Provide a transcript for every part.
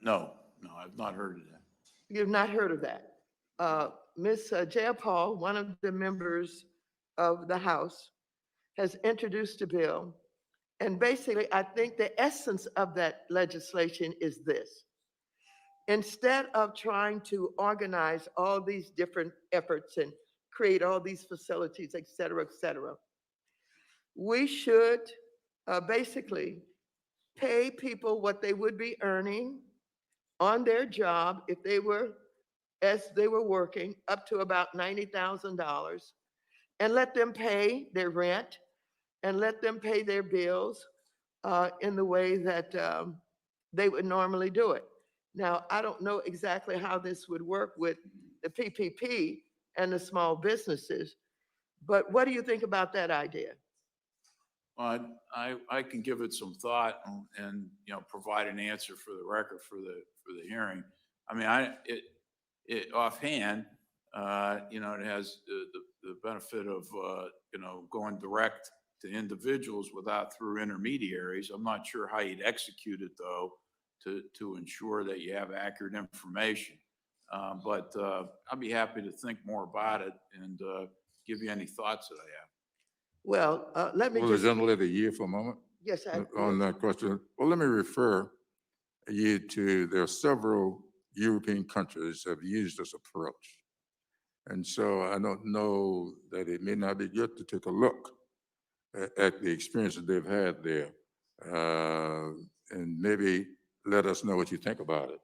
No, no, I've not heard of that. You've not heard of that. Ms. Jayapal, one of the members of the House, has introduced a bill. And basically, I think the essence of that legislation is this. Instead of trying to organize all these different efforts and create all these facilities, et cetera, we should basically pay people what they would be earning on their job if they were, as they were working, up to about $90,000, and let them pay their rent and let them pay their bills in the way that they would normally do it. Now, I don't know exactly how this would work with the PPP and the small businesses, but what do you think about that idea? I can give it some thought you know, provide an answer for the record for the hearing. I mean, it offhand, you know, it has the benefit of, you know, going direct to individuals without through intermediaries. I'm not sure how you'd execute it though, to ensure that you have accurate information. But I'd be happy to think more about it and give you any thoughts that I have. Well, let me Will the just, gentleman have a year for a moment yes, on that question? Well, let me refer you to, there are several European countries have used this approach. And so I don't know that it may not be good to take a look at the experiences they've had there. And maybe let us know what you think about it.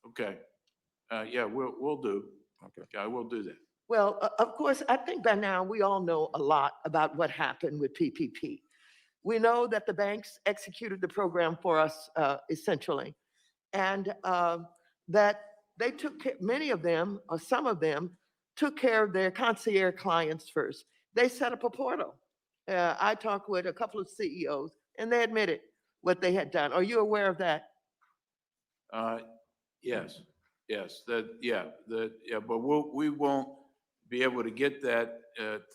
Okay. Yeah, we'll do. Okay. Yeah, I will do that. well, of course, I think by now we all know a lot about what happened with PPP. We know that the banks executed the program for us essentially, and that they took care, many of them, or some of them, took care of their concierge clients first. They set up a portal. I talked with a couple of CEOs, and they admitted what they had done. Are you aware of that? Uh, Yes, yes, yeah, but we won't be able to get that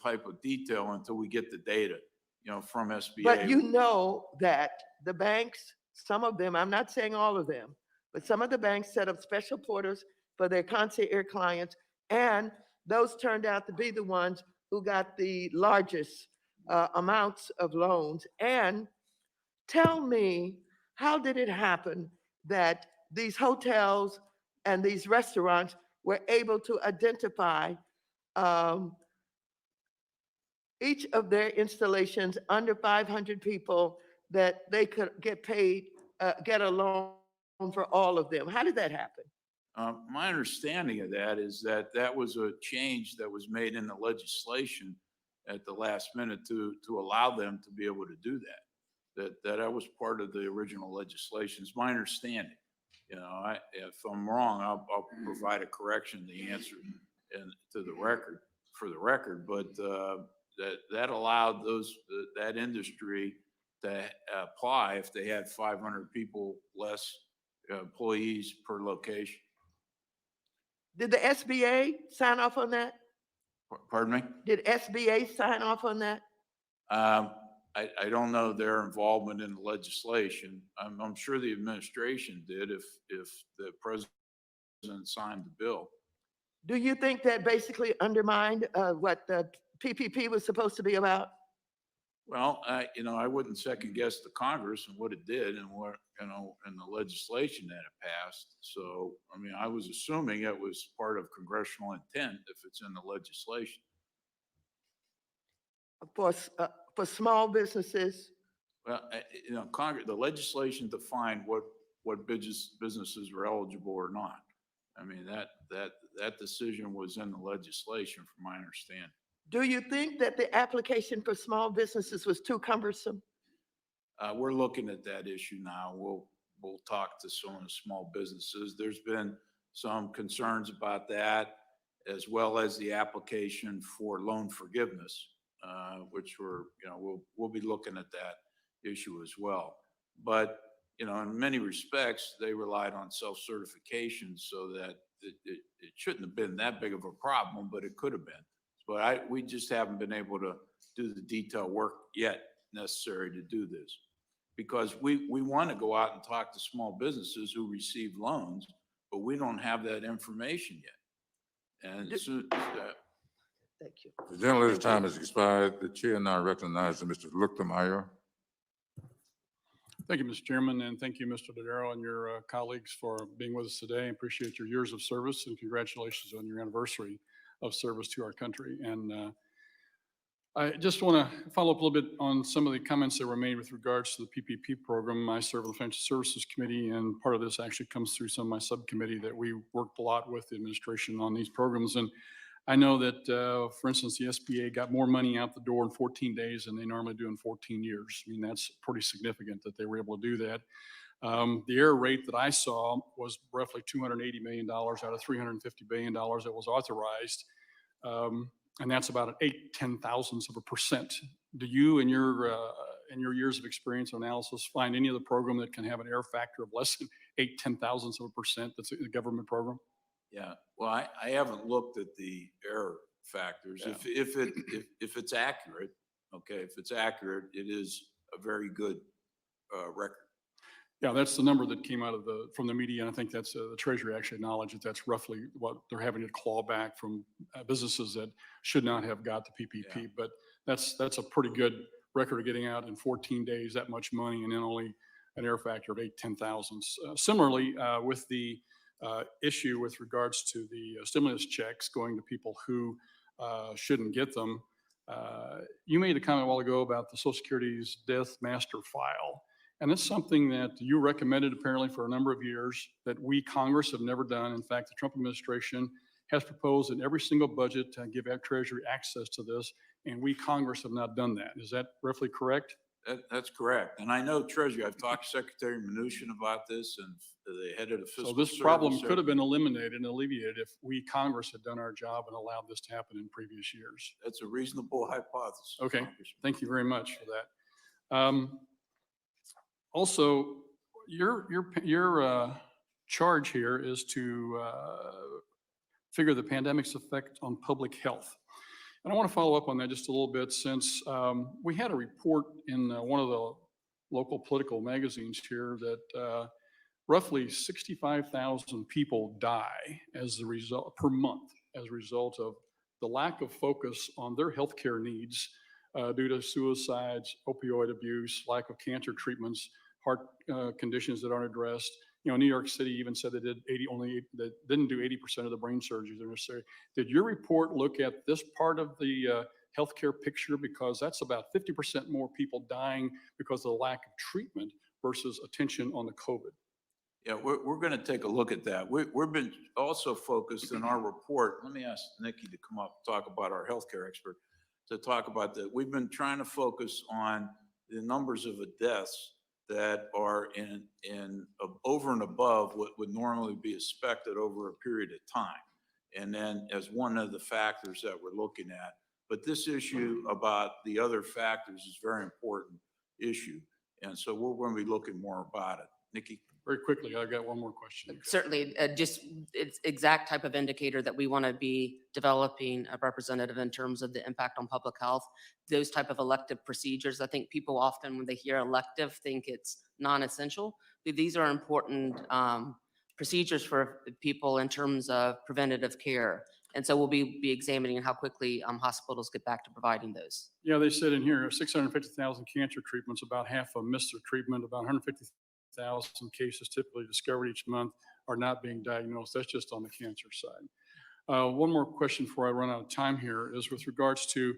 type of detail until we get the data, you know, from SBA. But you know that the banks, some of them, I'm not saying all of them, but some of the banks set up special portals for their concierge clients, and those turned out to be the ones who got the largest amounts of loans. And tell me, how did it happen that these hotels and these restaurants were able to identify um, each of their installations under 500 people that they could get paid, get a loan for all of them? How did that happen? My understanding of that is that that was a change that was made in the legislation at the last minute to allow them to be able to do that. That was part of the original legislation. It's my understanding. You know, if I'm wrong, I'll provide a correction, the answer, and to the record, for the record. But that allowed that industry to apply if they had 500 people less employees per location. Did the SBA sign off on that? Pardon me? Did SBA sign off on that? Um, I don't know their involvement in the legislation. I'm sure the administration did if the president signed the bill. Do you think that basically undermined what the PPP was supposed to be about? Well, you know, I wouldn't second guess the Congress and what it did and what, you know, and the legislation that it passed. So, I mean, I was assuming it was part of congressional intent if it's in the legislation. For, for small businesses? Well, you know, Congress, the legislation defined what businesses were eligible or not. I mean, that decision was in the legislation, from my understanding. Do you think that the application for small businesses was too cumbersome? We're looking at that issue now. We'll talk to some of the small businesses. There's been some concerns about that, as well as the application for loan forgiveness, which we'll be looking at that issue as well. But, you know, in many respects, they relied on self-certification, so that it shouldn't have been that big of a problem, but it could have been. But we just haven't been able to do the detailed work yet necessary to do this. because we want to go out and talk to small businesses who receive loans, but we don't have that information yet. And so, Thank you. The gentleman's time has expired. The chair now recognizes Mr. Luckmeyer. Thank you, Mr. Chairman, and thank you, Mr. Dodaro, and your colleagues for being with us today. I appreciate your years of service, and congratulations on your anniversary of service to our country. And I just want to follow up a little bit on some of the comments that were made with regards to the PPP program. I serve on the Financial Services Committee, and part of this actually comes through some of my subcommittee that we worked a lot with the administration on these programs. And I know that, for instance, the SBA got more money out the door in 14 days than they normally do in 14 years. I mean, that's pretty significant that they were able to do that. The error rate that I saw was roughly $280 million out of $350 billion that was authorized. And that's about an 0.8%. Do you, in your years of experience and analysis, find any other program that can have an error factor of less than 0.8% that's a government program? yeah, well, I haven't looked at the error factors. Yeah. If it's accurate, okay, if it's accurate, it is a very good record. Yeah, that's the number that came out of from the media, and I think that's the Treasury actually acknowledged that that's roughly what they're having to claw back from businesses that should not have got the PPP. Yeah. But that's a pretty good record of getting out in 14 days that much money, and then only an error factor of 0.8. Similarly, with the issue with regards to the stimulus checks going to people who shouldn't get them, you made a comment a while ago about the Social Security's death master file. And it's something that you recommended apparently for a number of years that we Congress have never done. In fact, the Trump administration has proposed in every single budget to give Treasury access to this, and we Congress have not done that. Is that roughly correct? That's correct. And I know Treasury, I've talked to Secretary Mnuchin about this and the head of the fiscal So this service. problem could have been eliminated and alleviated if we Congress had done our job and allowed this to happen in previous years. That's a reasonable hypothesis. Okay. Congressman. Thank you very much for that. Also, your charge here is to figure the pandemic's effect on public health. And I want to follow up on that just a little bit since we had a report in one of the local political magazines here that roughly 65,000 people die as a result per month as a result of the lack of focus on their healthcare needs due to suicides, opioid abuse, lack of cancer treatments, heart conditions that aren't addressed. You know, New York City even said they didn't do 80% of the brain surgeries that are necessary. Did your report look at this part of the healthcare picture? Because that's about 50% more people dying because of the lack of treatment versus attention on the COVID. Yeah, we're going to take a look at that. We've been also focused in our report. Let me ask Nikki to come up and talk about our healthcare expert to talk about that. We've been trying to focus on the numbers of deaths that are in over and above what would normally be expected over a period of time. And then as one of the factors that we're looking at, but this issue about the other factors is a very important issue. And so we're going to be looking more about it. Nikki? Very quickly, I got one more question. Certainly, just it's exact type of indicator that we want to be developing a representative in terms of the impact on public health. Those type of elective procedures, I think people often when they hear elective think it's non-essential. These are important procedures for people in terms of preventative care. And so we'll be examining how quickly hospitals get back to providing those. Yeah, they said in here, 650,000 cancer treatments, about half of them miss their treatment, about 150,000 cases typically discovered each month are not being diagnosed. That's just on the cancer side. One more question before I run out of time here is with regards to,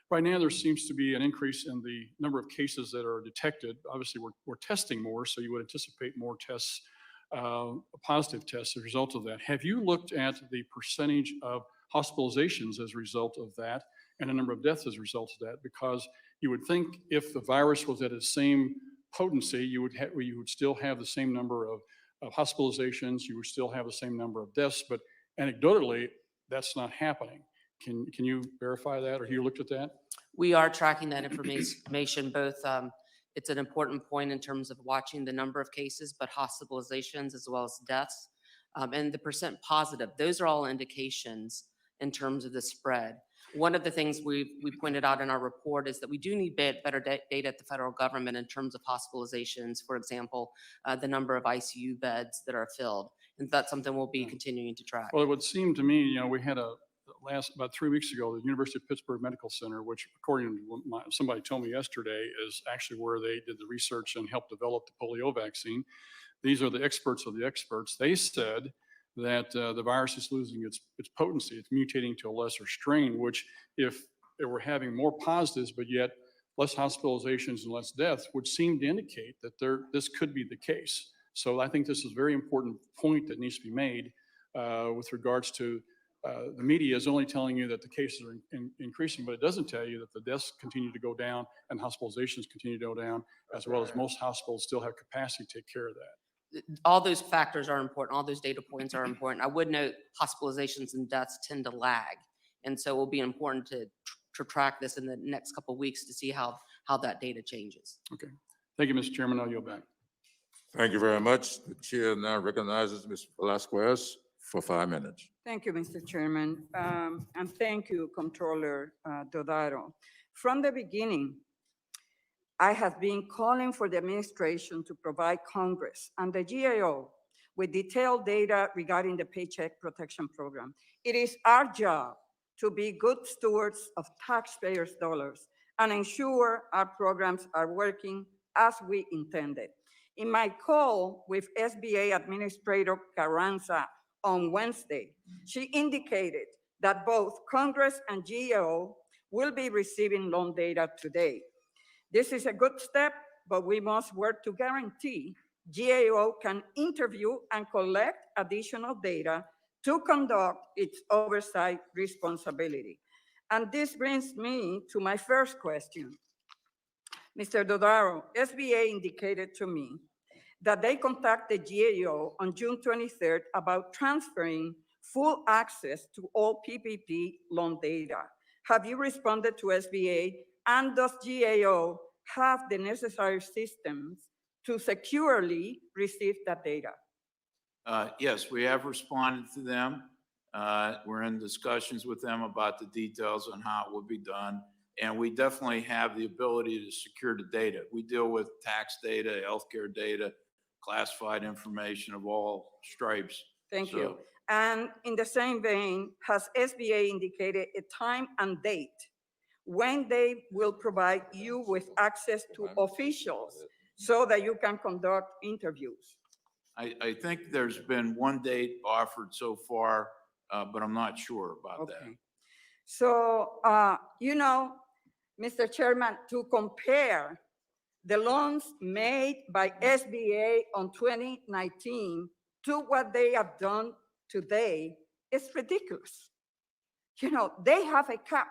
right now there seems to be an increase in the number of cases that are detected. Obviously we're testing more, so you would anticipate more tests, positive tests as a result of that. Have you looked at the percentage of hospitalizations as a result of that and the number of deaths as a result of that? Because you would think if the virus was at its same potency, you would still have the same number of hospitalizations, you would still have the same number of deaths, but anecdotally, that's not happening. Can you verify that, or have you looked at that? We are tracking that information both. It's an important point in terms of watching the number of cases, but hospitalizations as well as deaths and the percent positive. Those are all indications in terms of the spread. One of the things we pointed out in our report is that we do need better data at the federal government in terms of hospitalizations, for example, the number of ICU beds that are filled. And that's something we'll be continuing to track. Well, it would seem to me, we had about 3 weeks ago, the University of Pittsburgh Medical Center, which according to what somebody told me yesterday, is actually where they did the research and helped develop the polio vaccine. These are the experts of the experts. They said that the virus is losing its potency. It's mutating to a lesser strain, which if it were having more positives, but yet less hospitalizations and less deaths, would seem to indicate that this could be the case. So I think this is a very important point that needs to be made with regards to the media is only telling you that the cases are increasing, but it doesn't tell you that the deaths continue to go down and hospitalizations continue to go down, as well as most hospitals still have capacity to take care of that. All those factors are important. All those data points are important. I would note hospitalizations and deaths tend to lag. And so it will be important to track this in the next couple of weeks to see how that data changes. Okay. Thank you, Mr. Chairman. I'll yield back. Thank you very much. The chair now recognizes Ms. Velasquez for 5 minutes. Thank you, Mr. Chairman, and thank you, Comptroller Dodaro. From the beginning, I have been calling for the administration to provide Congress and the GAO with detailed data regarding the Paycheck Protection Program. It is our job to be good stewards of taxpayers' dollars and ensure our programs are working as we intended. In my call with SBA Administrator Carranza on Wednesday, she indicated that both Congress and GAO will be receiving loan data today. This is a good step, but we must work to guarantee GAO can interview and collect additional data to conduct its oversight responsibility. And this brings me to my first question. Mr. Dodaro, SBA indicated to me that they contacted GAO on June 23rd about transferring full access to all PPP loan data. Have you responded to SBA, and does GAO have the necessary systems to securely receive that data? Yes, we have responded to them. We're in discussions with them about the details on how it will be done. And we definitely have the ability to secure the data. We deal with tax data, healthcare data, classified information of all stripes. Thank you. And in the same vein, has SBA indicated a time and date when they will provide you with access to officials so that you can conduct interviews? I think there's been one date offered so far, but I'm not sure about that. So, Mr. Chairman, to compare the loans made by SBA on 2019 to what they have done today is ridiculous. They have a cap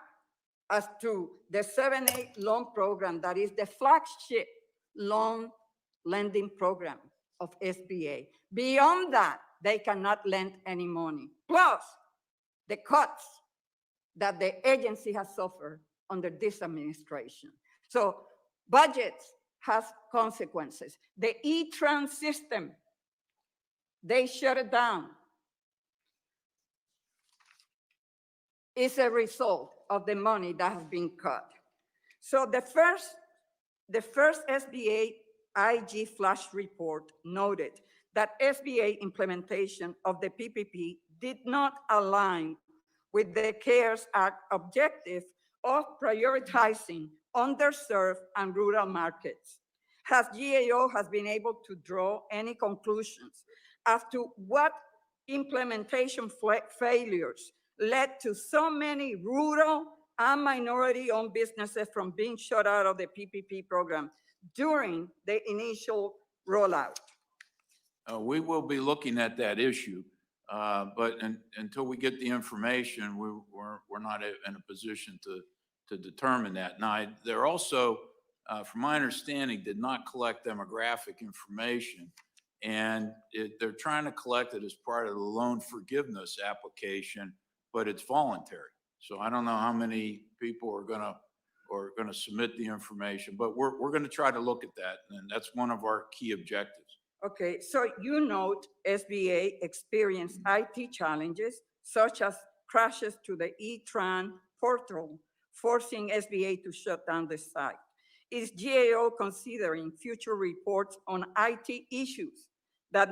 as to the 7(a) loan program that is the flagship loan lending program of SBA. Beyond that, they cannot lend any money. Plus, the cuts that the agency has suffered under this administration. So budgets has consequences. The E-Tran system, they shut it down. It's a result of the money that has been cut. So the first SBA IG flash report noted that SBA implementation of the PPP did not align with the CARES Act objective of prioritizing underserved and rural markets. Has GAO been able to draw any conclusions as to what implementation failures led to so many rural and minority-owned businesses from being shut out of the PPP program during the initial rollout? We will be looking at that issue, but until we get the information, we're not in a position to determine that. Now, they're also, from my understanding, did not collect demographic information, and they're trying to collect it as part of the loan forgiveness application, but it's voluntary. So I don't know how many people are gonna submit the information, but we're gonna try to look at that, and that's one of our key objectives. Okay, so you note SBA experienced IT challenges such as crashes to the E-Tran portal, forcing SBA to shut down the site. Is GAO considering future reports on IT issues that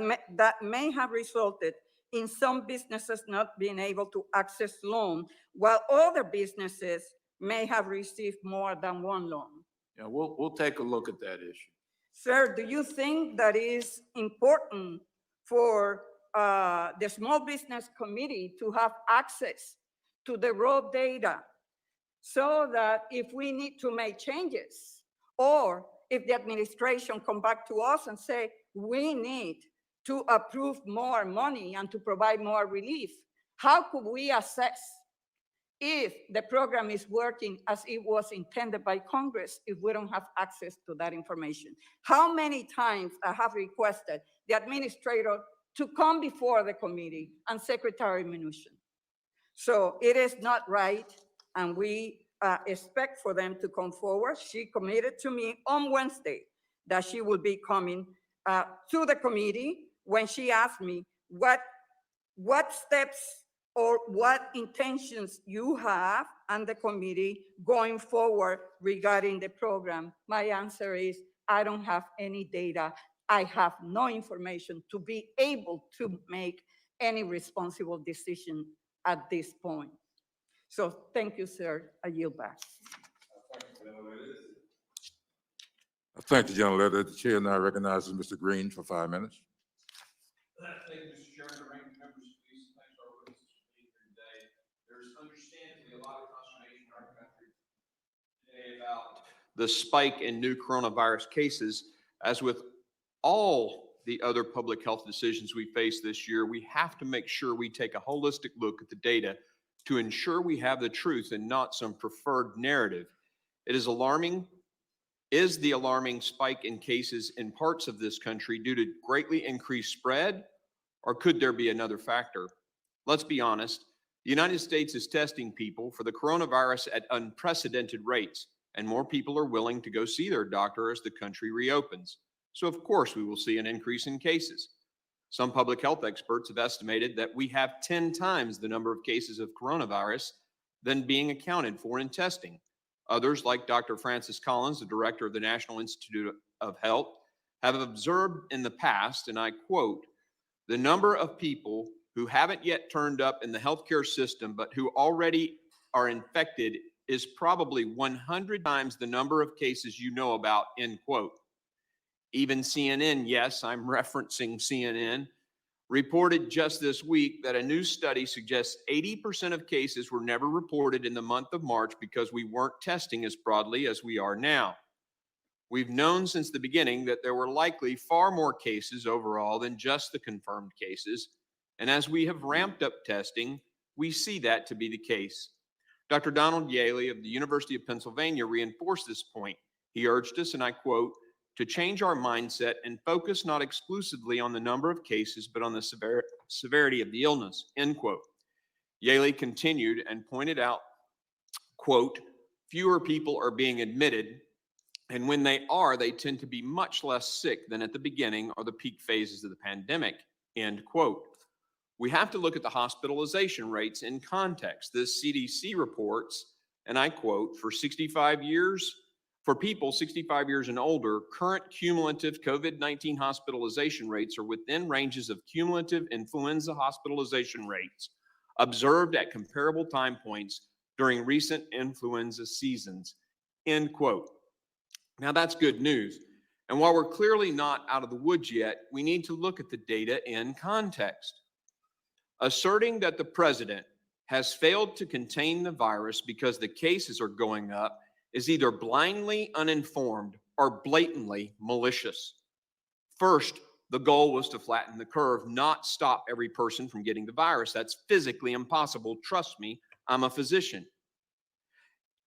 may have resulted in some businesses not being able to access loan, while other businesses may have received more than one loan? Yeah, we'll take a look at that issue. Sir, do you think that is important for the Small Business Committee to have access to the raw data so that if we need to make changes, or if the administration come back to us and say, we need to approve more money and to provide more relief, how could we assess if the program is working as it was intended by Congress if we don't have access to that information? How many times I have requested the administrator to come before the committee and Secretary Mnuchin? So it is not right, and we expect for them to come forward. She committed to me on Wednesday that she will be coming to the committee when she asked me what steps or what intentions you have and the committee going forward regarding the program. My answer is, I don't have any data. I have no information to be able to make any responsible decision at this point. So thank you, sir. I yield back. I thank the gentlelady. The chair now recognizes Mr. Green for 5 minutes. Thank you, Mr. Chairman. Ranking members, please, thanks to our witnesses for being here today. There's understandably a lot of consternation in our country today about the spike in new coronavirus cases. As with all the other public health decisions we face this year, we have to make sure we take a holistic look at the data to ensure we have the truth and not some preferred narrative. It is alarming. Is the alarming spike in cases in parts of this country due to greatly increased spread, or could there be another factor? Let's be honest. The United States is testing people for the coronavirus at unprecedented rates, and more people are willing to go see their doctor as the country reopens. So of course we will see an increase in cases. Some public health experts have estimated that we have 10 times the number of cases of coronavirus than being accounted for in testing. Others, like Dr. Francis Collins, the director of the National Institute of Health, have observed in the past, and I quote, the number of people who haven't yet turned up in the healthcare system but who already are infected is probably 100 times the number of cases you know about, end quote. Even CNN, yes, I'm referencing CNN, reported just this week that a new study suggests 80% of cases were never reported in the month of March because we weren't testing as broadly as we are now. We've known since the beginning that there were likely far more cases overall than just the confirmed cases. And as we have ramped up testing, we see that to be the case. Dr. Donald Yaley of the University of Pennsylvania reinforced this point. He urged us, and I quote, to change our mindset and focus not exclusively on the number of cases, but on the severity of the illness, end quote. Yaley continued and pointed out, quote, fewer people are being admitted, and when they are, they tend to be much less sick than at the beginning or the peak phases of the pandemic, end quote. We have to look at the hospitalization rates in context. This CDC reports, and I quote, for people 65 years and older, current cumulative COVID-19 hospitalization rates are within ranges of cumulative influenza hospitalization rates observed at comparable time points during recent influenza seasons, end quote. Now that's good news. And while we're clearly not out of the woods yet, we need to look at the data in context. Asserting that the president has failed to contain the virus because the cases are going up is either blindly uninformed or blatantly malicious. First, the goal was to flatten the curve, not stop every person from getting the virus. That's physically impossible. Trust me, I'm a physician.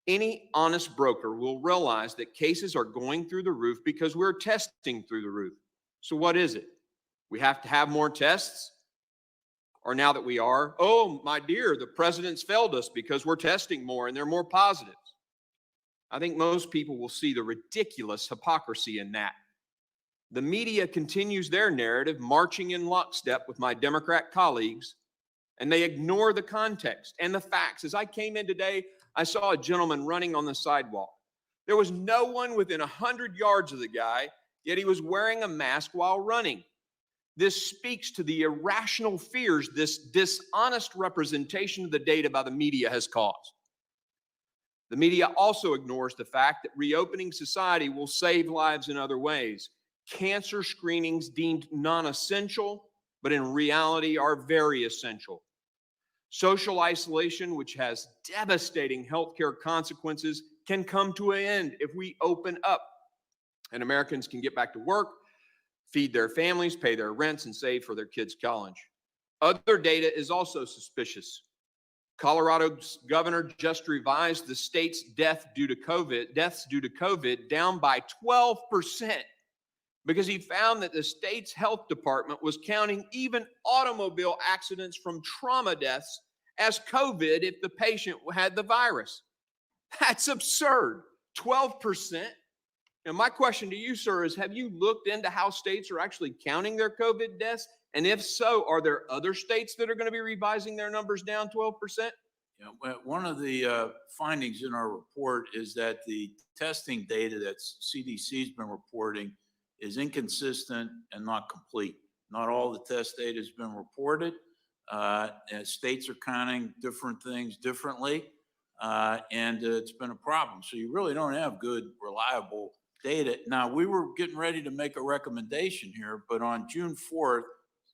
Any honest broker will realize that cases are going through the roof because we're testing through the roof. So what is it? We have to have more tests? Or now that we are, oh, my dear, the president's failed us because we're testing more and they're more positives. I think most people will see the ridiculous hypocrisy in that. The media continues their narrative, marching in lockstep with my Democrat colleagues, and they ignore the context and the facts. As I came in today, I saw a gentleman running on the sidewalk. There was no one within 100 yards of the guy, yet he was wearing a mask while running. This speaks to the irrational fears this dishonest representation of the data by the media has caused. The media also ignores the fact that reopening society will save lives in other ways. Cancer screenings deemed non-essential, but in reality are very essential. Social isolation, which has devastating healthcare consequences, can come to an end if we open up and Americans can get back to work, feed their families, pay their rents, and save for their kids' college. Other data is also suspicious. Colorado's governor just revised the state's deaths due to COVID down by 12% because he found that the state's health department was counting even automobile accidents from trauma deaths as COVID if the patient had the virus. That's absurd. 12%. And my question to you, sir, is have you looked into how states are actually counting their COVID deaths? And if so, are there other states that are going to be revising their numbers down 12%? Yeah, well, one of the findings in our report is that the testing data that CDC's been reporting is inconsistent and not complete. Not all the test data has been reported. And states are counting different things differently, and it's been a problem. So you really don't have good, reliable data. Now, we were getting ready to make a recommendation here, but on June 4th,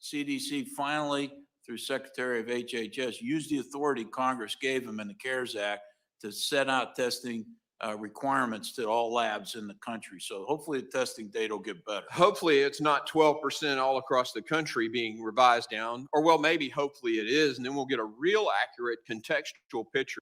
CDC finally, through Secretary of HHS, used the authority Congress gave them in the CARES Act to set out testing requirements to all labs in the country. So hopefully the testing data will get better. Hopefully it's not 12% all across the country being revised down, or well, maybe hopefully it is, and then we'll get a real accurate contextual picture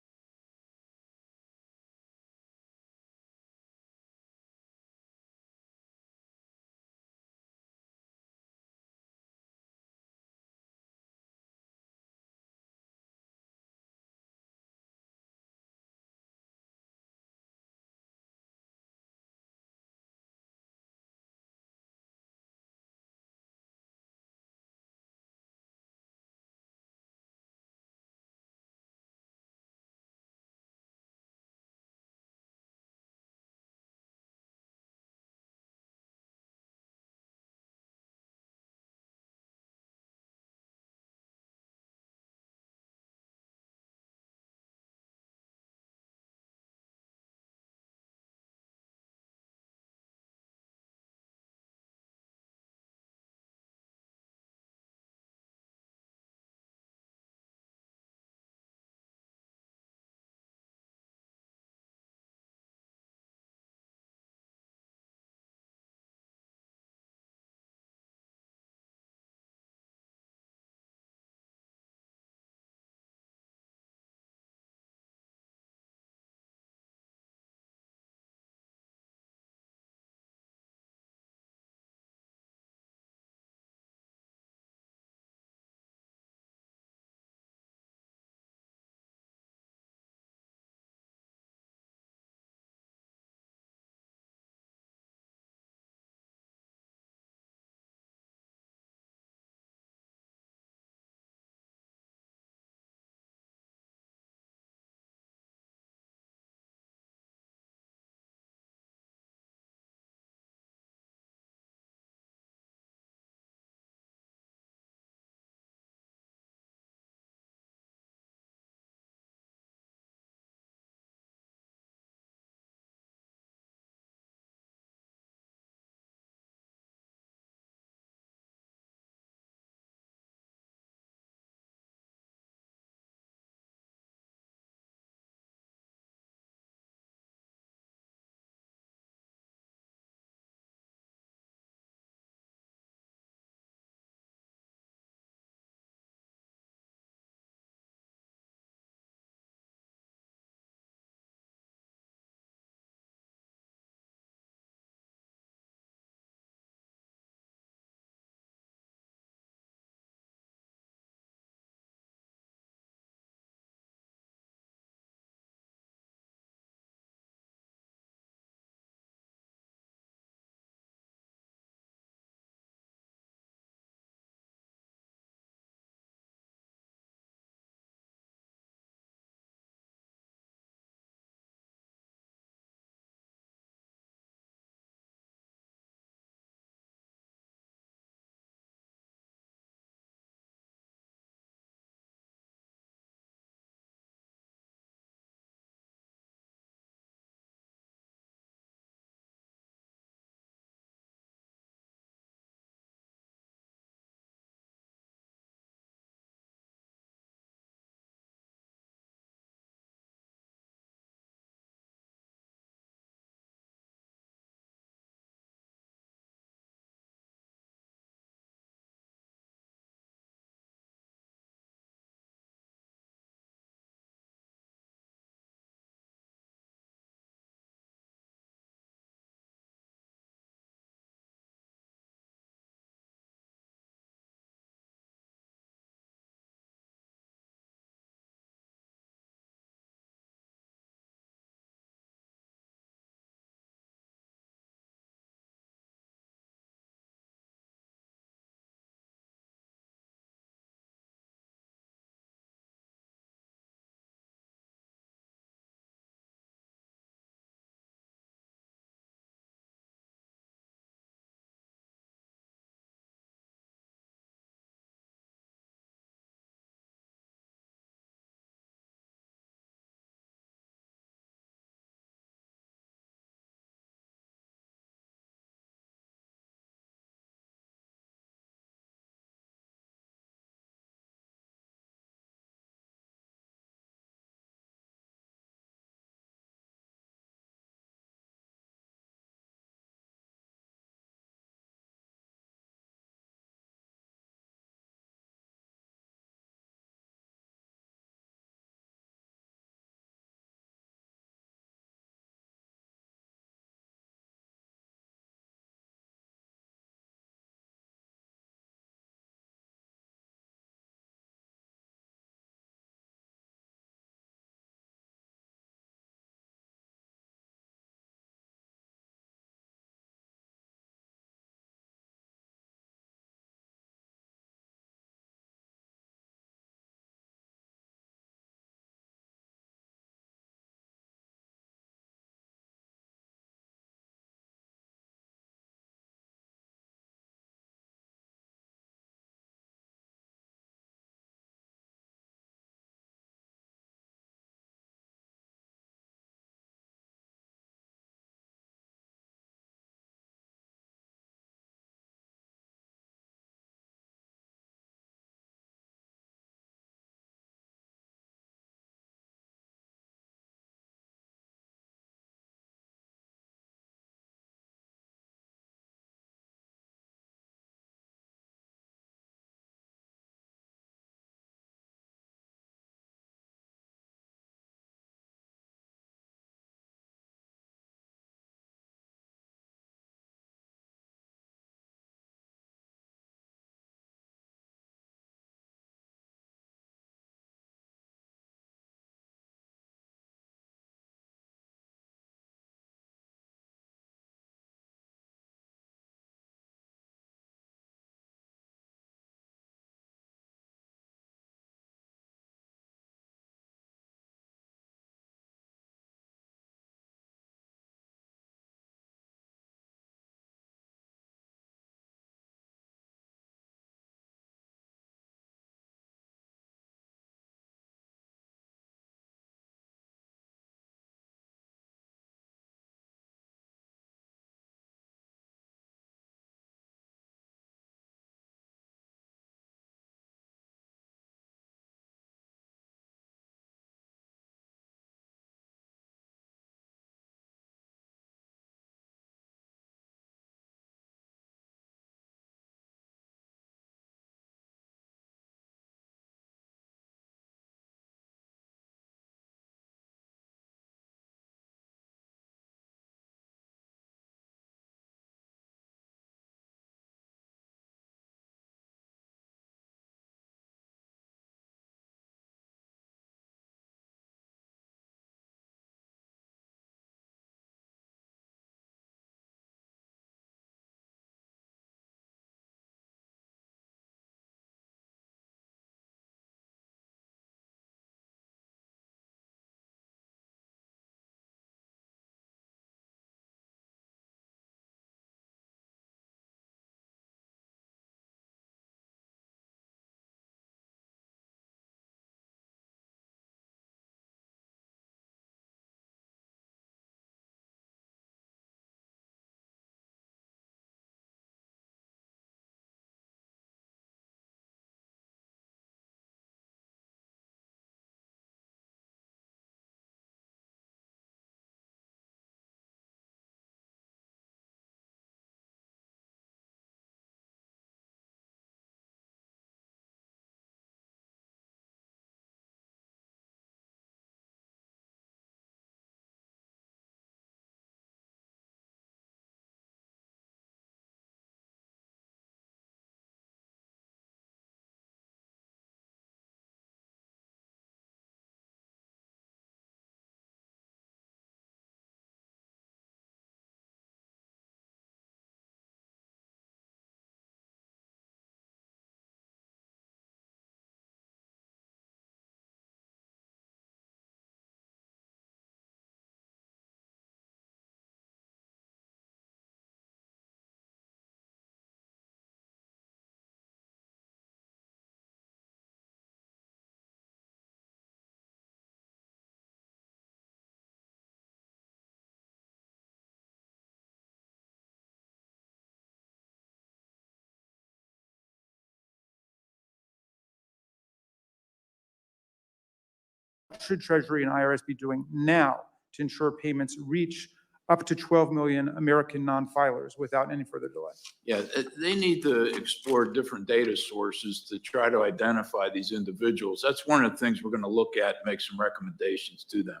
should Treasury and IRS be doing now to ensure payments reach up to 12 million American non-filers without any further delay? Yeah, they need to explore different data sources to try to identify these individuals. That's one of the things we're going to look at, and make some recommendations to them.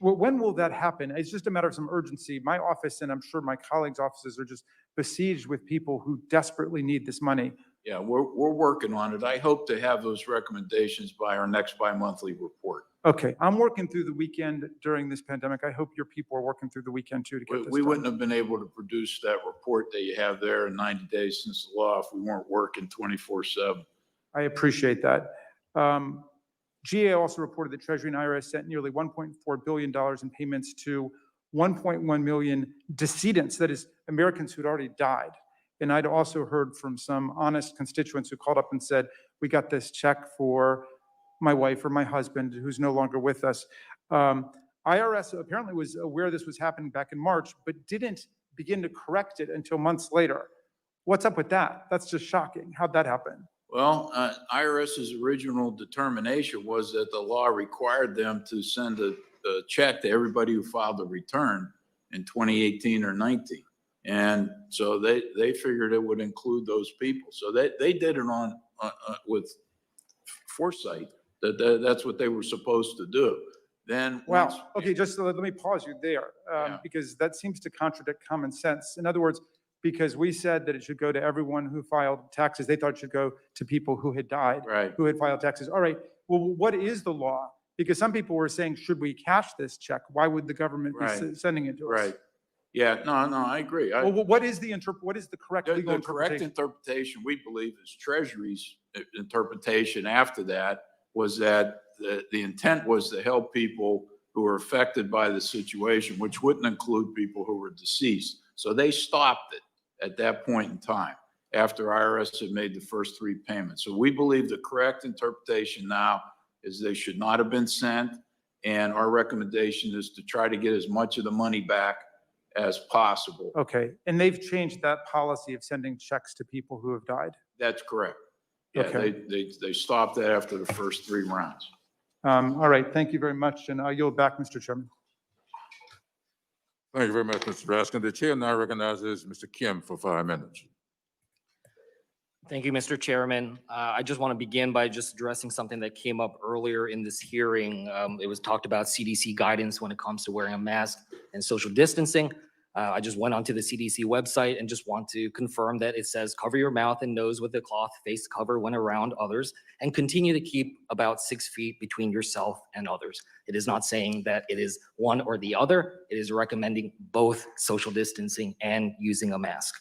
Well, when will that happen? It's just a matter of some urgency. My office, and I'm sure my colleagues' offices, are just besieged with people who desperately need this money. Yeah, we're working on it. I hope to have those recommendations by our next bi-monthly report. Okay, I'm working through the weekend during this pandemic. I hope your people are working through the weekend too to get this We done. wouldn't have been able to produce that report that you have there in 90 days since the law if we weren't working 24/7. I appreciate that. GAO also reported that Treasury and IRS sent nearly $1.4 billion in payments to 1.1 million decedents, that is, Americans who'd already died. And I'd also heard from some honest constituents who called up and said, we got this check for my wife or my husband who's no longer with us. IRS apparently was aware this was happening back in March, but didn't begin to correct it until months later. What's up with that? That's just shocking. How'd that happen? Well, IRS's original determination was that the law required them to send a check to everybody who filed a return in 2018 or 19. And so they figured it would include those people. So they did it on with foresight that's what they were supposed to do. Then once- Wow. Okay, just let me pause you there, Yeah. because that seems to contradict common sense. In other words, because we said that it should go to everyone who filed taxes, they thought it should go to people who had died, Right. who had filed taxes. All right, well, what is the law? Because some people were saying, should we cash this check? Why would the government be Right. sending it to us? Right. Yeah, no, I agree. Well, what is the correct legal The correct interpretation? interpretation, we believe, is Treasury's interpretation after that was that the intent was to help people who were affected by the situation, which wouldn't include people who were deceased. So they stopped it at that point in time after IRS had made the first three payments. So we believe the correct interpretation now is they should not have been sent. And our recommendation is to try to get as much of the money back as possible. Okay, and they've changed that policy of sending checks to people who have died? That's correct. Yeah, Okay. they stopped that after the first three rounds. All right, thank you very much, and I yield back, Mr. Chairman. Thank you very much, Mr. Raskin. The chair now recognizes Mr. Kim for 5 minutes. Thank you, Mr. Chairman. I just want to begin by just addressing something that came up earlier in this hearing. It was talked about CDC guidance when it comes to wearing a mask and social distancing. I just went onto the CDC website and just want to confirm that it says cover your mouth and nose with a cloth face cover when around others and continue to keep about 6 feet between yourself and others. It is not saying that it is one or the other. It is recommending both social distancing and using a mask.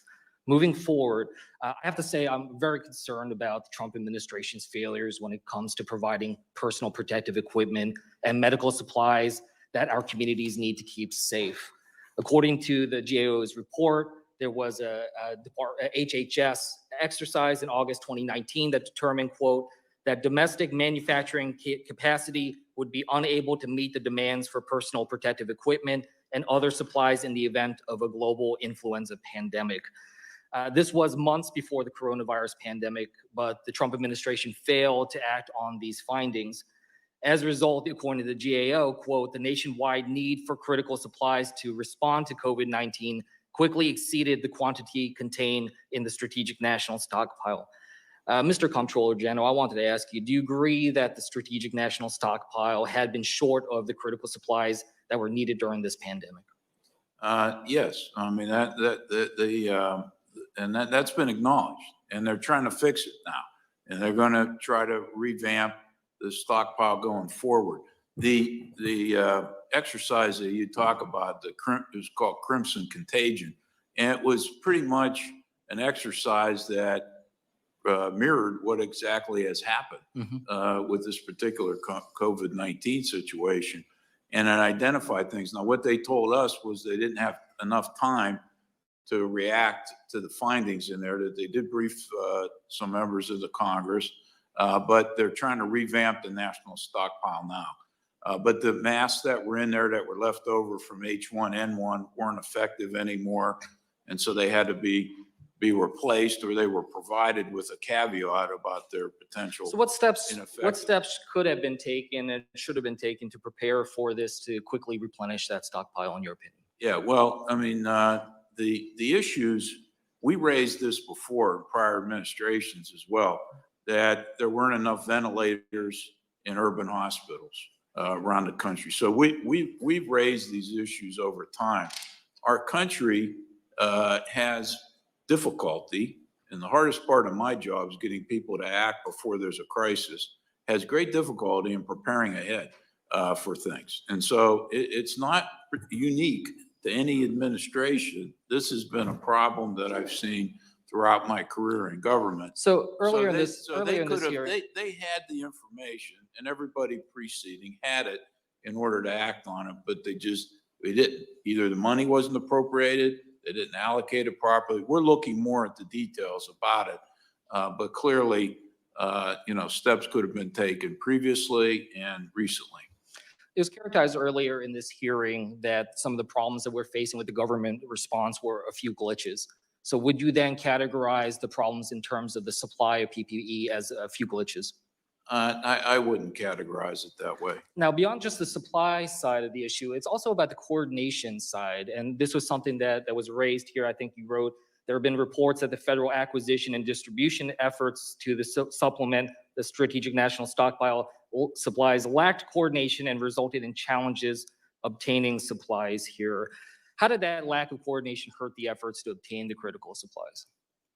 Moving forward, I have to say I'm very concerned about the Trump administration's failures when it comes to providing personal protective equipment and medical supplies that our communities need to keep safe. According to the GAO's report, there was a HHS exercise in August 2019 that determined, quote, that domestic manufacturing capacity would be unable to meet the demands for personal protective equipment and other supplies in the event of a global influenza pandemic. This was months before the coronavirus pandemic, but the Trump administration failed to act on these findings. As a result, according to the GAO, quote, the nationwide need for critical supplies to respond to COVID-19 quickly exceeded the quantity contained in the Strategic National Stockpile. Mr. Comptroller General, I wanted to ask you, do you agree that the Strategic National Stockpile had been short of the critical supplies that were needed during this pandemic? Yes, I mean, that's been acknowledged, and they're trying to fix it now. And they're going to try to revamp the stockpile going forward. The exercise that you talk about, it was called Crimson Contagion, and it was pretty much an exercise that mirrored what exactly has happened with this particular COVID-19 situation, and it identified things. Now, what they told us was they didn't have enough time to react to the findings in there, that they did brief some members of the Congress, but they're trying to revamp the national stockpile now. But the masks that were in there that were left over from H1N1 weren't effective anymore. And so they had to be be replaced, or they were provided with a caveat about their potential. So what steps ineffective. could have been taken and should have been taken to prepare for this to quickly replenish that stockpile, in your opinion? Yeah, well, I mean, the issues, we raised this before in prior administrations as well, that there weren't enough ventilators in urban hospitals around the country. So we've raised these issues over time. Our country has difficulty, and the hardest part of my job is getting people to act before there's a crisis, has great difficulty in preparing ahead for things. And so it's not unique to any administration. This has been a problem that I've seen throughout my career in government. So earlier in they- this, so earlier they in this could have- hearing, They had the information, and everybody preceding had it in order to act on it, but they didn't. Either the money wasn't appropriated, they didn't allocate it properly. We're looking more at the details about it. But clearly, steps could have been taken previously and recently. it was characterized earlier in this hearing that some of the problems that we're facing with the government response were a few glitches. So would you then categorize the problems in terms of the supply of PPE as a few glitches? I wouldn't categorize it that way. Now, beyond just the supply side of the issue, it's also about the coordination side. And this was something that was raised here. I think you wrote, there have been reports that the federal acquisition and distribution efforts to supplement the strategic national stockpile supplies lacked coordination and resulted in challenges obtaining supplies here. How did that lack of coordination hurt the efforts to obtain the critical supplies?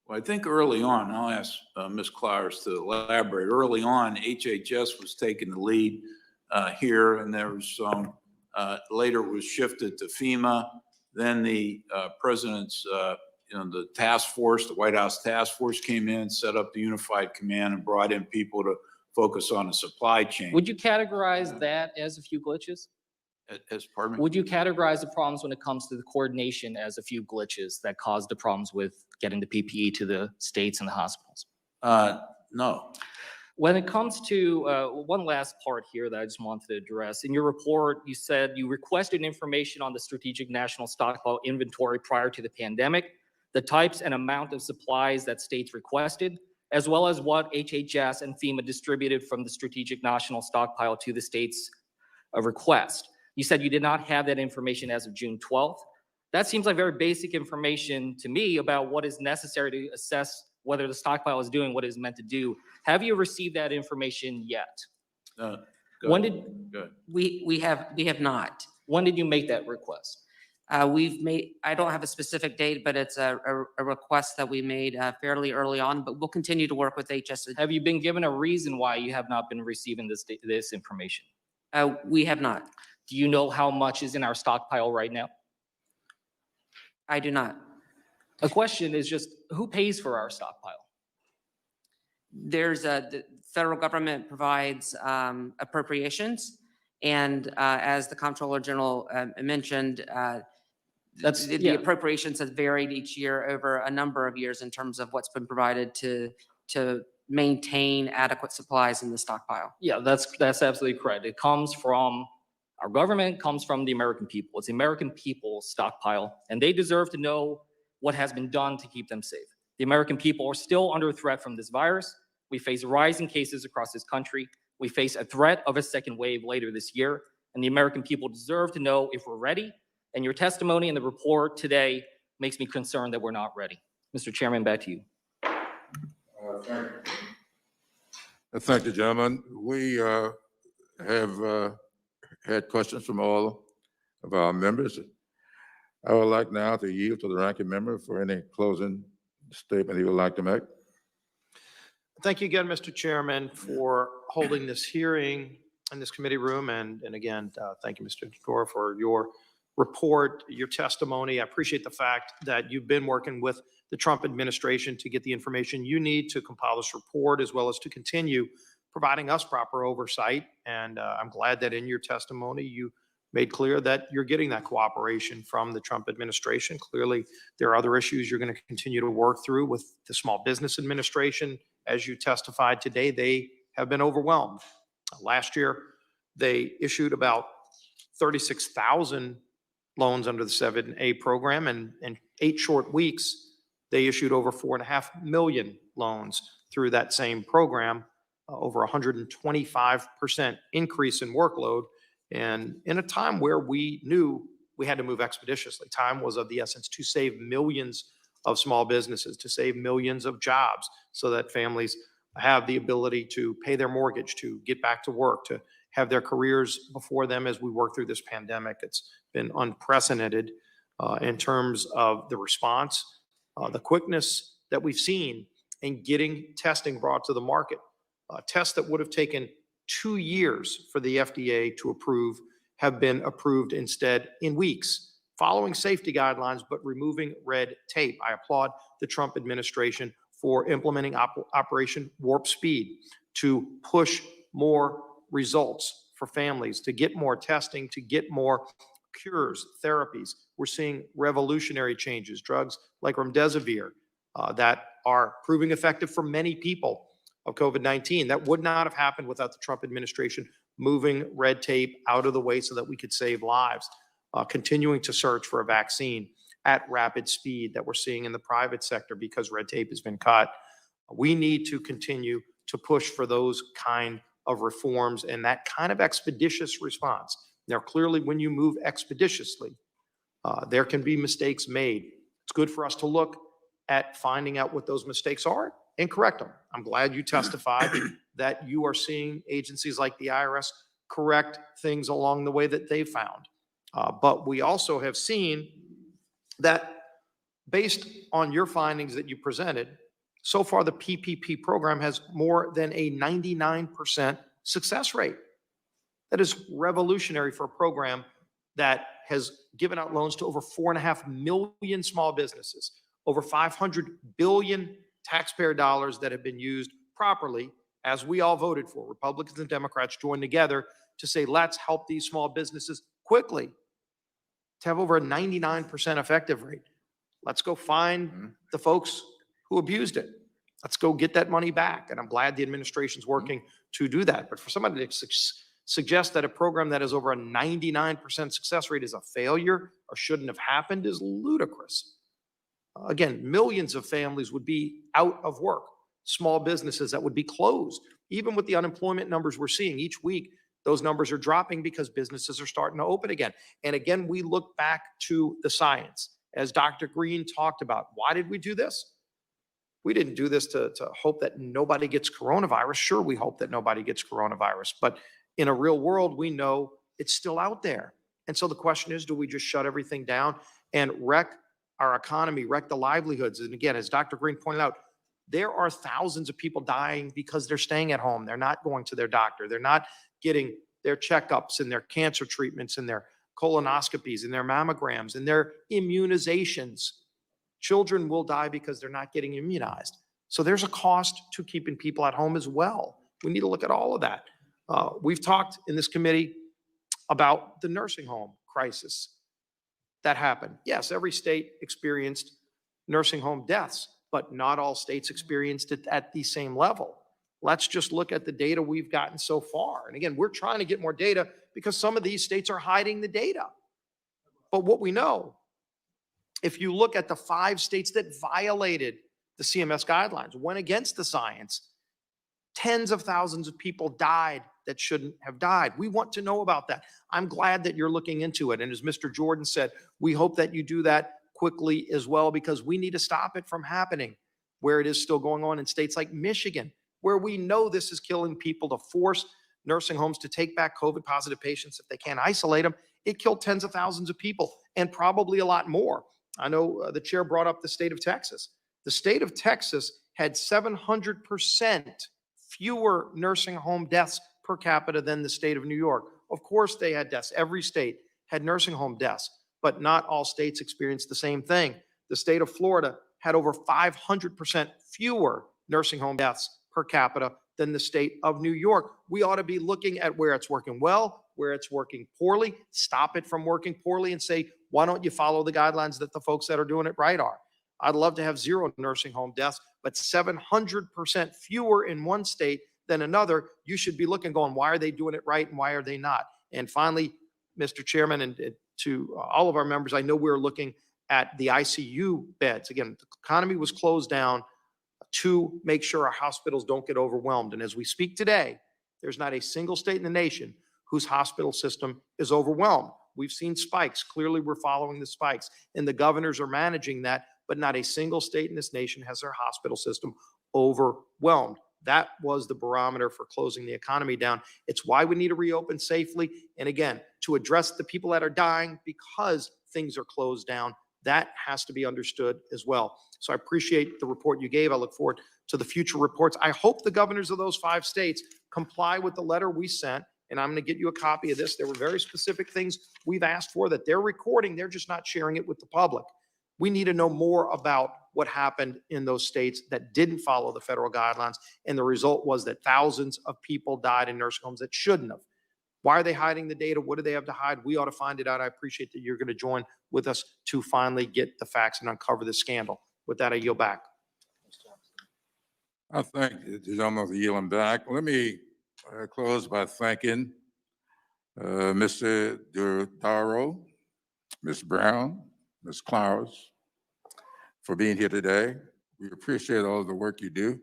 Well, I think early on, I'll ask Ms. Clowers to elaborate. Early on, HHS was taking the lead here, and there was some, later it was shifted to FEMA. Then the president's, the task force, the White House task force came in, set up the unified command, and brought in people to focus on the supply chain. Would you categorize that as a few glitches? Pardon me? Would you categorize the problems when it comes to the coordination as a few glitches that caused the problems with getting the PPE to the states and the hospitals? No. When it comes to one last part here that I just wanted to address, in your report, you said you requested information on the strategic national stockpile inventory prior to the pandemic, the types and amount of supplies that states requested, as well as what HHS and FEMA distributed from the strategic national stockpile to the states of request. You said you did not have that information as of June 12th. That seems like very basic information to me about what is necessary to assess whether the stockpile is doing what it is meant to do. Have you received that information yet? Go When ahead. did, Go ahead. We have not. when did you make that request? I don't have a specific date, but it's a request that we made fairly early on, but we'll continue to work with HS. Have you been given a reason why you have not been receiving this information? We have not. Do you know how much is in our stockpile right now? I do not. A question is just, who pays for our stockpile? The federal government provides appropriations, and as the Comptroller General mentioned, the appropriations have varied each year over a number of years in terms of what's been provided to maintain adequate supplies in the stockpile. Yeah, that's absolutely correct. It comes from, our government comes from the American people. It's the American people's stockpile, and they deserve to know what has been done to keep them safe. The American people are still under threat from this virus. We face rising cases across this country. We face a threat of a second wave later this year, and the American people deserve to know if we're ready. And your testimony in the report today makes me concerned that we're not ready. Mr. Chairman, back to you. Thank you, gentlemen. We have had questions from all of our members. I would like now to yield to the ranking member for any closing statement he would like to make. Thank you again, Mr. Chairman, for holding this hearing in this committee room. And again, thank you, Mr. Dor, for your report, your testimony. I appreciate the fact that you've been working with the Trump administration to get the information you need to compile this report, as well as to continue providing us proper oversight. And I'm glad that in your testimony, you made clear that you're getting that cooperation from the Trump administration. Clearly, there are other issues you're going to continue to work through with the Small Business Administration. As you testified today, they have been overwhelmed. Last year, they issued about 36,000 loans under the 7A program, and in 8 short weeks, They issued over 4.5 million loans through that same program, over 125% increase in workload. And in a time where we knew we had to move expeditiously, time was of the essence to save millions of small businesses, to save millions of jobs so that families have the ability to pay their mortgage, to get back to work, to have their careers before them as we work through this pandemic. It's been unprecedented in terms of the response, the quickness that we've seen in getting testing brought to the market. Tests that would have taken 2 years for the FDA to approve have been approved instead in weeks, following safety guidelines, but removing red tape. I applaud the Trump administration for implementing Operation Warp Speed to push more results for families, to get more testing, to get more cures, therapies. We're seeing revolutionary changes, drugs like remdesivir that are proving effective for many people of COVID-19. That would not have happened without the Trump administration moving red tape out of the way so that we could save lives, continuing to search for a vaccine at rapid speed that we're seeing in the private sector because red tape has been cut. We need to continue to push for those kind of reforms and that kind of expeditious response. Now, clearly, when you move expeditiously, there can be mistakes made. It's good for us to look at finding out what those mistakes are and correct them. I'm glad you testified that you are seeing agencies like the IRS correct things along the way that they found. But we also have seen that based on your findings that you presented, so far the PPP program has more than a 99% success rate. That is revolutionary for a program that has given out loans to over 4.5 million small businesses, over 500 billion taxpayer dollars that have been used properly, as we all voted for. Republicans and Democrats joined together to say, let's help these small businesses quickly, to have over a 99% effective rate. Let's go find the folks who abused it. Let's go get that money back. And I'm glad the administration's working to do that. But for somebody to suggest that a program that has over a 99% success rate is a failure or shouldn't have happened is ludicrous. Again, millions of families would be out of work, small businesses that would be closed. Even with the unemployment numbers we're seeing each week, those numbers are dropping because businesses are starting to open again. And again, we look back to the science. As Dr. Green talked about, why did we do this? We didn't do this to hope that nobody gets coronavirus. Sure, we hope that nobody gets coronavirus, but in a real world, we know it's still out there. And so the question is, do we just shut everything down and wreck our economy, wreck the livelihoods? And again, as Dr. Green pointed out, there are thousands of people dying because they're staying at home. They're not going to their doctor. They're not getting their checkups and their cancer treatments and their colonoscopies and their mammograms and their immunizations. Children will die because they're not getting immunized. So there's a cost to keeping people at home as well. We need to look at all of that. We've talked in this committee about the nursing home crisis that happened. Yes, every state experienced nursing home deaths, but not all states experienced it at the same level. Let's just look at the data we've gotten so far. And again, we're trying to get more data because some of these states are hiding the data. But what we know, if you look at the 5 states that violated the CMS guidelines, went against the science, tens of thousands of people died that shouldn't have died. We want to know about that. I'm glad that you're looking into it. And as Mr. Jordan said, we hope that you do that quickly as well, because we need to stop it from happening where it is still going on in states like Michigan, where we know this is killing people, to force nursing homes to take back COVID positive patients if they can't isolate them. It killed tens of thousands of people and probably a lot more. I know the chair brought up the state of Texas. The state of Texas had 700% fewer nursing home deaths per capita than the state of New York. Of course they had deaths. Every state had nursing home deaths, but not all states experienced the same thing. The state of Florida had over 500% fewer nursing home deaths per capita than the state of New York. We ought to be looking at where it's working well, where it's working poorly, stop it from working poorly, and say, why don't you follow the guidelines that the folks that are doing it right are? I'd love to have 0 nursing home deaths, but 700% fewer in one state than another. You should be looking, going, why are they doing it right and why are they not? And finally, Mr. Chairman, and to all of our members, I know we're looking at the ICU beds. Again, the economy was closed down to make sure our hospitals don't get overwhelmed. And as we speak today, there's not a single state in the nation whose hospital system is overwhelmed. We've seen spikes. Clearly, we're following the spikes, and the governors are managing that, but not a single state in this nation has their hospital system overwhelmed. That was the barometer for closing the economy down. It's why we need to reopen safely. And again, to address the people that are dying because things are closed down, that has to be understood as well. So I appreciate the report you gave. I look forward to the future reports. I hope the governors of those 5 states comply with the letter we sent. And I'm going to get you a copy of this. There were very specific things we've asked for that they're recording. They're just not sharing it with the public. We need to know more about what happened in those states that didn't follow the federal guidelines. And the result was that thousands of people died in nursing homes that shouldn't have. Why are they hiding the data? What do they have to hide? We ought to find it out. I appreciate that you're going to join with us to finally get the facts and uncover the scandal. With that, I yield back. I thank the gentleman for yielding back. Let me close by thanking Mr. Dodaro, Ms. Brown, Ms. Clowers for being here today. We appreciate all the work you do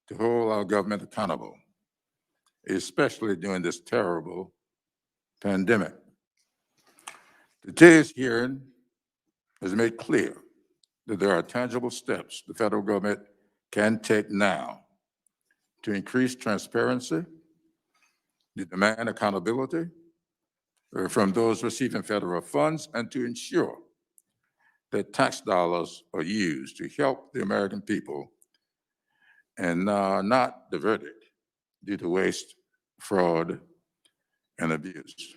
to hold our government accountable, especially during this terrible pandemic. Today's hearing has made clear that there are tangible steps the federal government can take now to increase transparency, to demand accountability from those receiving federal funds, and to ensure that tax dollars are used to help the American people and not diverted due to waste, fraud, and abuse.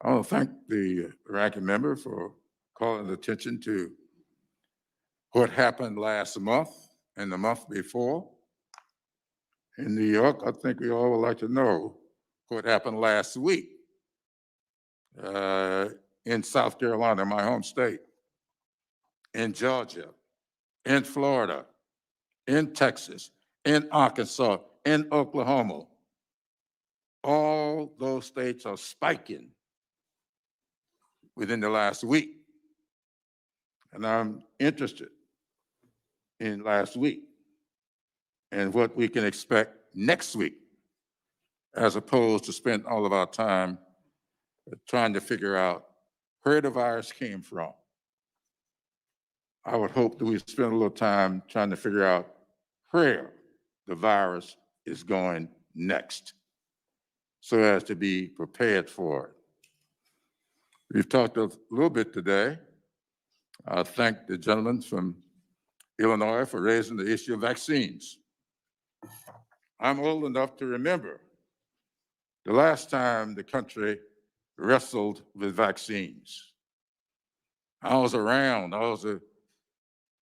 I want to thank the ranking member for calling attention to what happened last month and the month before. In New York, I think we all would like to know what happened last week in South Carolina, my home state, in Georgia, in Florida, in Texas, in Arkansas, in Oklahoma. All those states are spiking within the last week. And I'm interested in last week and what we can expect next week, as opposed to spend all of our time trying to figure out where the virus came from. I would hope that we spend a little time trying to figure out where the virus is going next, so as to be prepared for it. We've talked a little bit today. I thank the gentleman from Illinois for raising the issue of vaccines. I'm old enough to remember the last time the country wrestled with vaccines. I was around, I was a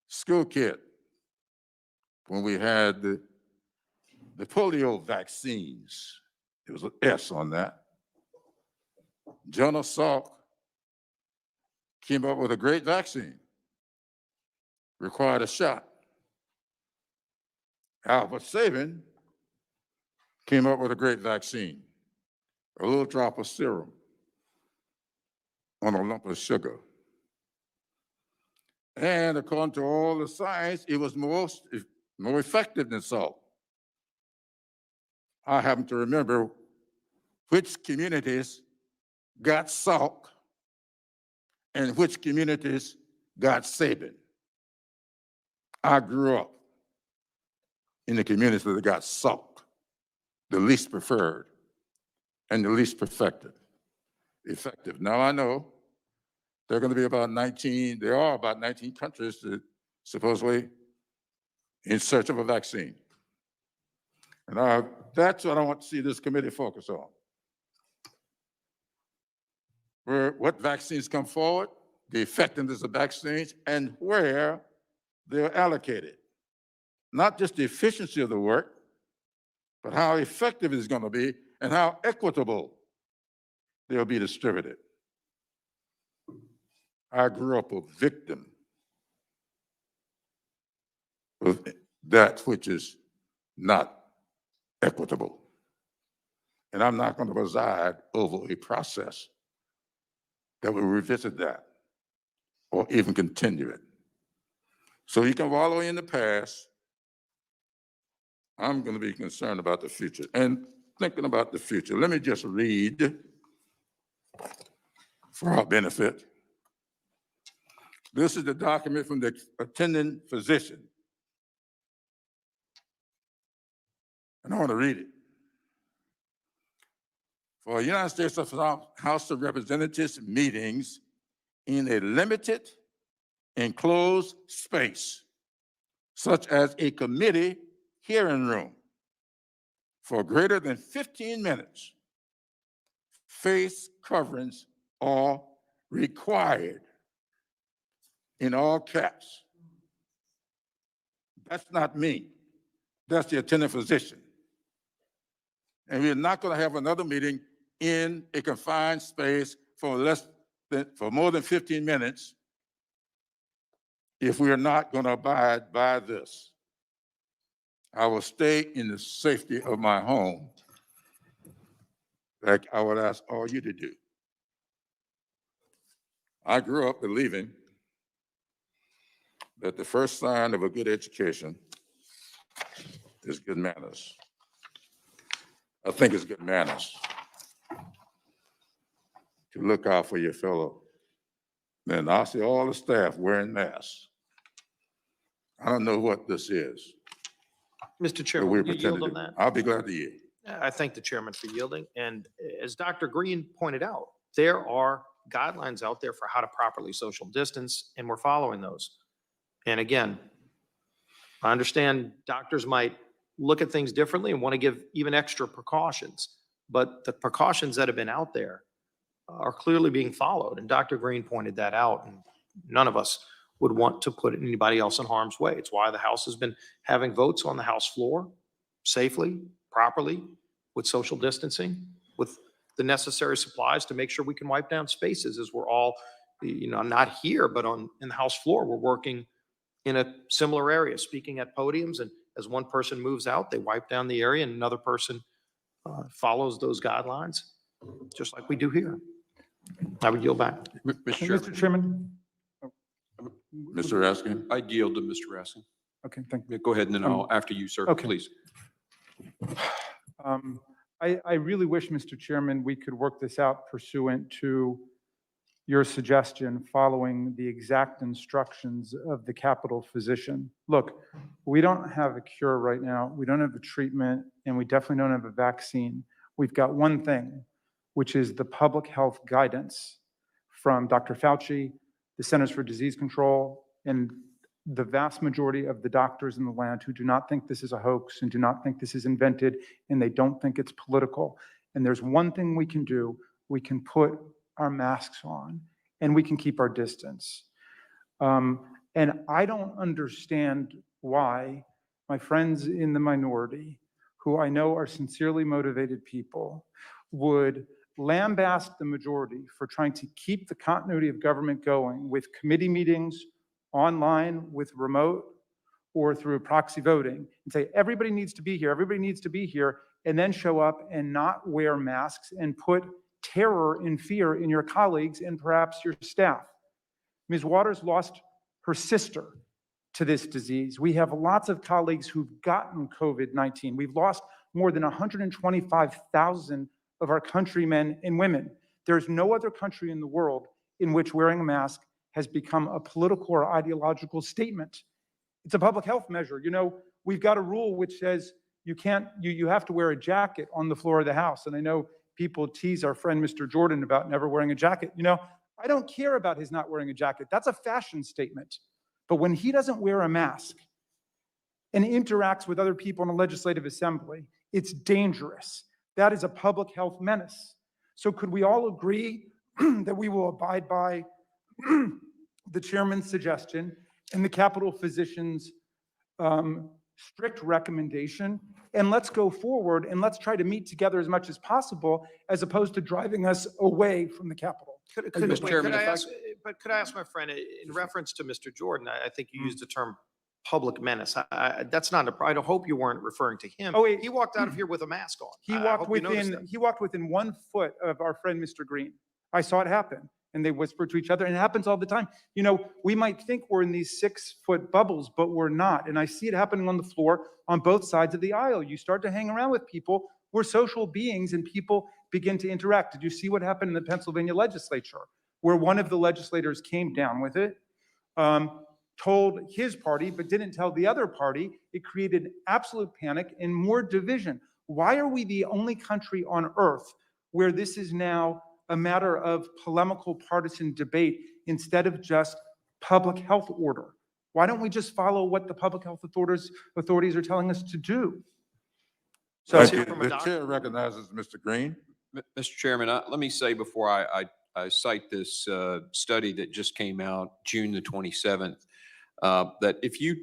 school kid when we had the polio vaccines. There was an S on that. Jonas Salk came up with a great vaccine, required a shot. Albert Sabin came up with a great vaccine, a little drop of serum on a lump of sugar. And according to all the science, it was more effective than salt. I happen to remember which communities got Salk and which communities got Sabin. I grew up in the communities that got Salk, the least preferred and the least effective. Now I know there are going to be about 19, there are about 19 countries that supposedly in search of a vaccine. And that's what I want to see this committee focus on. What vaccines come forward, the effectiveness of vaccines, and where they're allocated. Not just the efficiency of the work, but how effective it's going to be and how equitable they'll be distributed. I grew up a victim of that which is not equitable. And I'm not going to preside over a process that will revisit that. or even continue it. So you can wallow in the past. I'm going to be concerned about the future. And thinking about the future, let me just read for our benefit. This is the document from the attending physician. And I want to read it. For United States House of Representatives meetings in a limited enclosed space, such as a committee hearing room, for greater than 15 minutes, face coverings are required, in all caps. That's not me. That's the attending physician. And we're not going to have another meeting in a confined space for more than 15 minutes if we are not going to abide by this. I will stay in the safety of my home, like I would ask all you to do. I grew up believing that the first sign of a good education is good manners. I think it's good manners to look out for your fellow men. I see all the staff wearing masks. I don't know what this is. Mr. that Chairman, we're will you yield pretending on to that? do. I'll be glad to yield. I thank the chairman for yielding. And as Dr. Green pointed out, there are guidelines out there for how to properly social distance, and we're following those. And again, I understand doctors might look at things differently and want to give even extra precautions, but the precautions that have been out there are clearly being followed. And Dr. Green pointed that out, and none of us would want to put anybody else in harm's way. It's why the House has been having votes on the House floor safely, properly, with social distancing, with the necessary supplies to make sure we can wipe down spaces as we're all, not here, but in the House floor, we're working in a similar area, speaking at podiums. And as one person moves out, they wipe down the area and another person follows those guidelines, just like we do here. I would yield back. Mr. Chairman? Mr. Raskin? I yield to Mr. Raskin. Okay, thank you. Go ahead and then I'll, after you, sir, okay. please. I really wish, Mr. Chairman, we could work this out pursuant to your suggestion following the exact instructions of the Capitol physician. Look, we don't have a cure right now. We don't have a treatment, and we definitely don't have a vaccine. We've got one thing, which is the public health guidance from Dr. Fauci, the Centers for Disease Control, and the vast majority of the doctors in the land who do not think this is a hoax and do not think this is invented, and they don't think it's political. And there's one thing we can do. We can put our masks on and we can keep our distance. And I don't understand why my friends in the minority, who I know are sincerely motivated people, would lambaste the majority for trying to keep the continuity of government going with committee meetings, online, with remote, or through proxy voting, and say, everybody needs to be here, and then show up and not wear masks and put terror and fear in your colleagues and perhaps your staff. Ms. Waters lost her sister to this disease. We have lots of colleagues who've gotten COVID-19. We've lost more than 125,000 of our countrymen and women. There's no other country in the world in which wearing a mask has become a political or ideological statement. It's a public health measure. We've got a rule which says you have to wear a jacket on the floor of the House. And I know people tease our friend Mr. Jordan about never wearing a jacket. I don't care about his not wearing a jacket. That's a fashion statement. But when he doesn't wear a mask and interacts with other people in a legislative assembly, it's dangerous. That is a public health menace. So could we all agree that we will abide by the chairman's suggestion and the Capitol physician's strict recommendation, and let's go forward and let's try to meet together as much as possible, as opposed to driving us away from the Capitol. Mr. Chairman, Could I if I- ask, but could I ask my friend, in reference to Mr. Jordan, I think you used the term public menace. That's not I hope you weren't referring to him. Oh, wait. He walked out of here with a mask on. He I walked hope you noticed within that. he walked within 1 foot of our friend Mr. Green. I saw it happen. and they whisper to each other, and it happens all the time. You know, we might think we're in these 6-foot bubbles, but we're not. And I see it happening on the floor on both sides of the aisle. You start to hang around with people. We're social beings, and people begin to interact. Did you see what happened in the Pennsylvania legislature, where one of the legislators came down with it, told his party, but didn't tell the other party? It created absolute panic and more division. Why are we the only country on earth where this is now a matter of polemical partisan debate instead of just public health order? Why don't we just follow what the public health authorities are telling us to do? So Thank you. from a The chair recognizes Mr. Green. Mr. Chairman, let me say before I cite this study that just came out June the 27th, that if you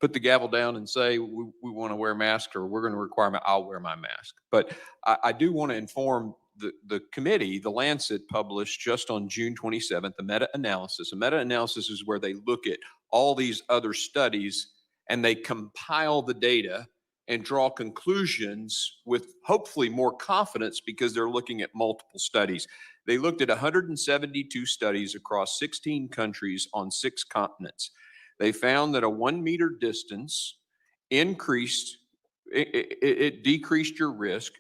put the gavel down and say, we want to wear masks or we're going to require them, I'll wear my mask. But I do want to inform the committee. The Lancet published just on June 27th, a meta-analysis. A meta-analysis is where they look at all these other studies and they compile the data and draw conclusions with hopefully more confidence because they're looking at multiple studies. They looked at 172 studies across 16 countries on 6 continents. They found that a 1 meter distance decreased your risk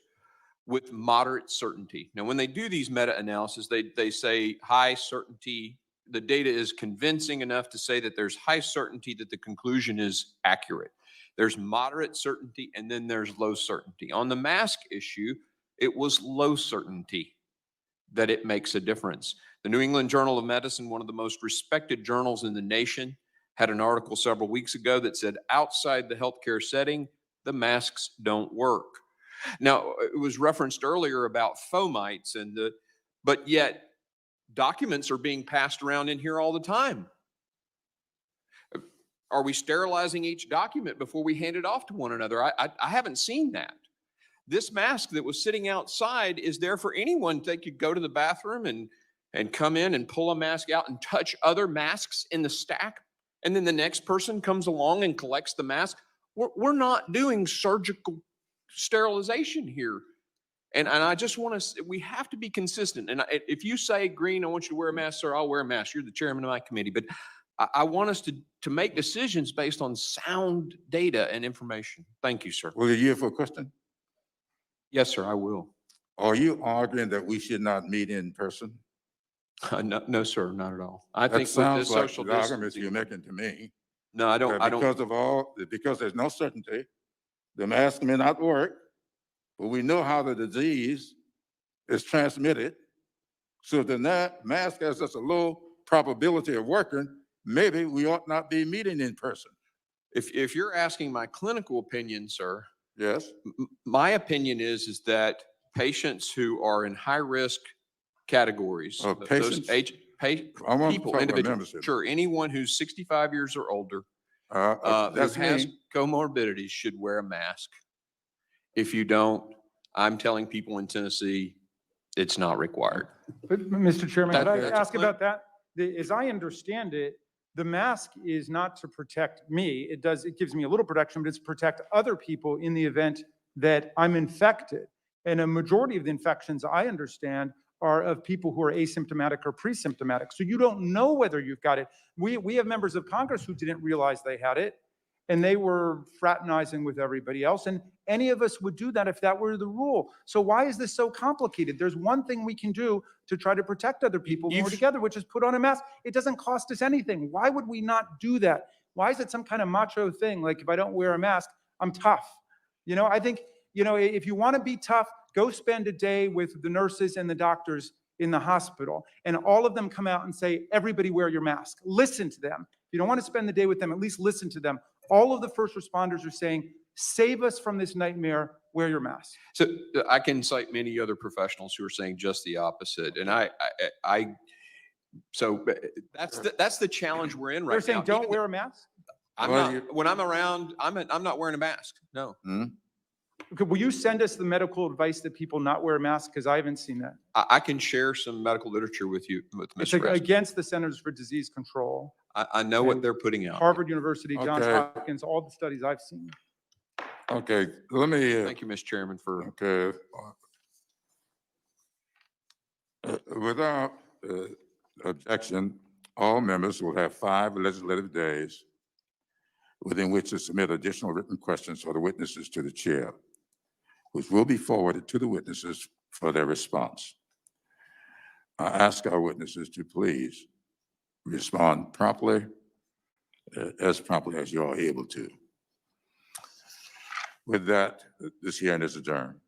with moderate certainty. Now, when they do these meta-analysis, they say high certainty. The data is convincing enough to say that there's high certainty that the conclusion is accurate. There's moderate certainty, and then there's low certainty. On the mask issue, it was low certainty that it makes a difference. The New England Journal of Medicine, one of the most respected journals in the nation, had an article several weeks ago that said outside the healthcare setting, the masks don't work. Now, it was referenced earlier about fomites, but yet documents are being passed around in here all the time. Are we sterilizing each document before we hand it off to one another? I haven't seen that. This mask that was sitting outside is there for anyone. They could go to the bathroom and come in and pull a mask out and touch other masks in the stack. And then the next person comes along and collects the mask. We're not doing surgical sterilization here. And I just want to, we have to be consistent. And if you say, Green, I want you to wear a mask, sir, I'll wear a mask. You're the chairman of my committee. But I want us to make decisions based on sound data and information. Thank you, sir. Will you yield for a question? Yes, sir, I will. Are you arguing that we should not meet in person? No, sir, not at all. I That think with sounds this like social the arguments distancing. you're making to me. No, I don't. Because there's no certainty, the mask may not work, but we know how the disease is transmitted. So if the mask has such a low probability of working, maybe we ought not be meeting in person. If you're asking my clinical opinion, sir, Yes? my opinion is that patients who are in high risk categories, Oh, those patients? I want to people, talk about individuals, membership. sure, anyone who's 65 years or older who That's has me. comorbidities should wear a mask. If you don't, I'm telling people in Tennessee, it's not required. But, Mr. Chairman, could I That's a ask about that? As I understand it, the mask is not to protect me. It gives me a little protection, but it's to protect other people in the event that I'm infected. And a majority of the infections, I understand, are of people who are asymptomatic or pre-symptomatic. So you don't know whether you've got it. We have members of Congress who didn't realize they had it, and they were fraternizing with everybody else. And any of us would do that if that were the rule. So why is this so complicated? There's one thing we can do to try to protect other people when we're together, which is put on a mask. It doesn't cost us anything. Why would we not do that? Why is it some kind of macho thing? Like, if I don't wear a mask, I'm tough. I think, if you want to be tough, go spend a day with the nurses and the doctors in the hospital, and all of them come out and say, everybody wear your mask. Listen to them. If you don't want to spend the day with them, at least listen to them. All of the first responders are saying, save us from this nightmare, wear your mask. So I can cite many other professionals who are saying just the opposite. And so that's the challenge we're in right now. They're saying, don't wear a mask? When I'm around, I'm not wearing a mask. No. Okay, will you send us the medical advice that people not wear masks? Because I haven't seen that. I can share some medical literature with you, with It's Mr. Rasmussen. against the Centers for Disease Control, I know what they're putting out. Harvard University, Johns Okay. Hopkins, all the studies I've seen. Okay, let me, Thank you, Mr. Chairman, for okay. Without objection, all members will have 5 legislative days within which to submit additional written questions for the witnesses to the chair, which will be forwarded to the witnesses for their response. I ask our witnesses to please respond promptly, as promptly as you are able to. With that, this hearing is adjourned.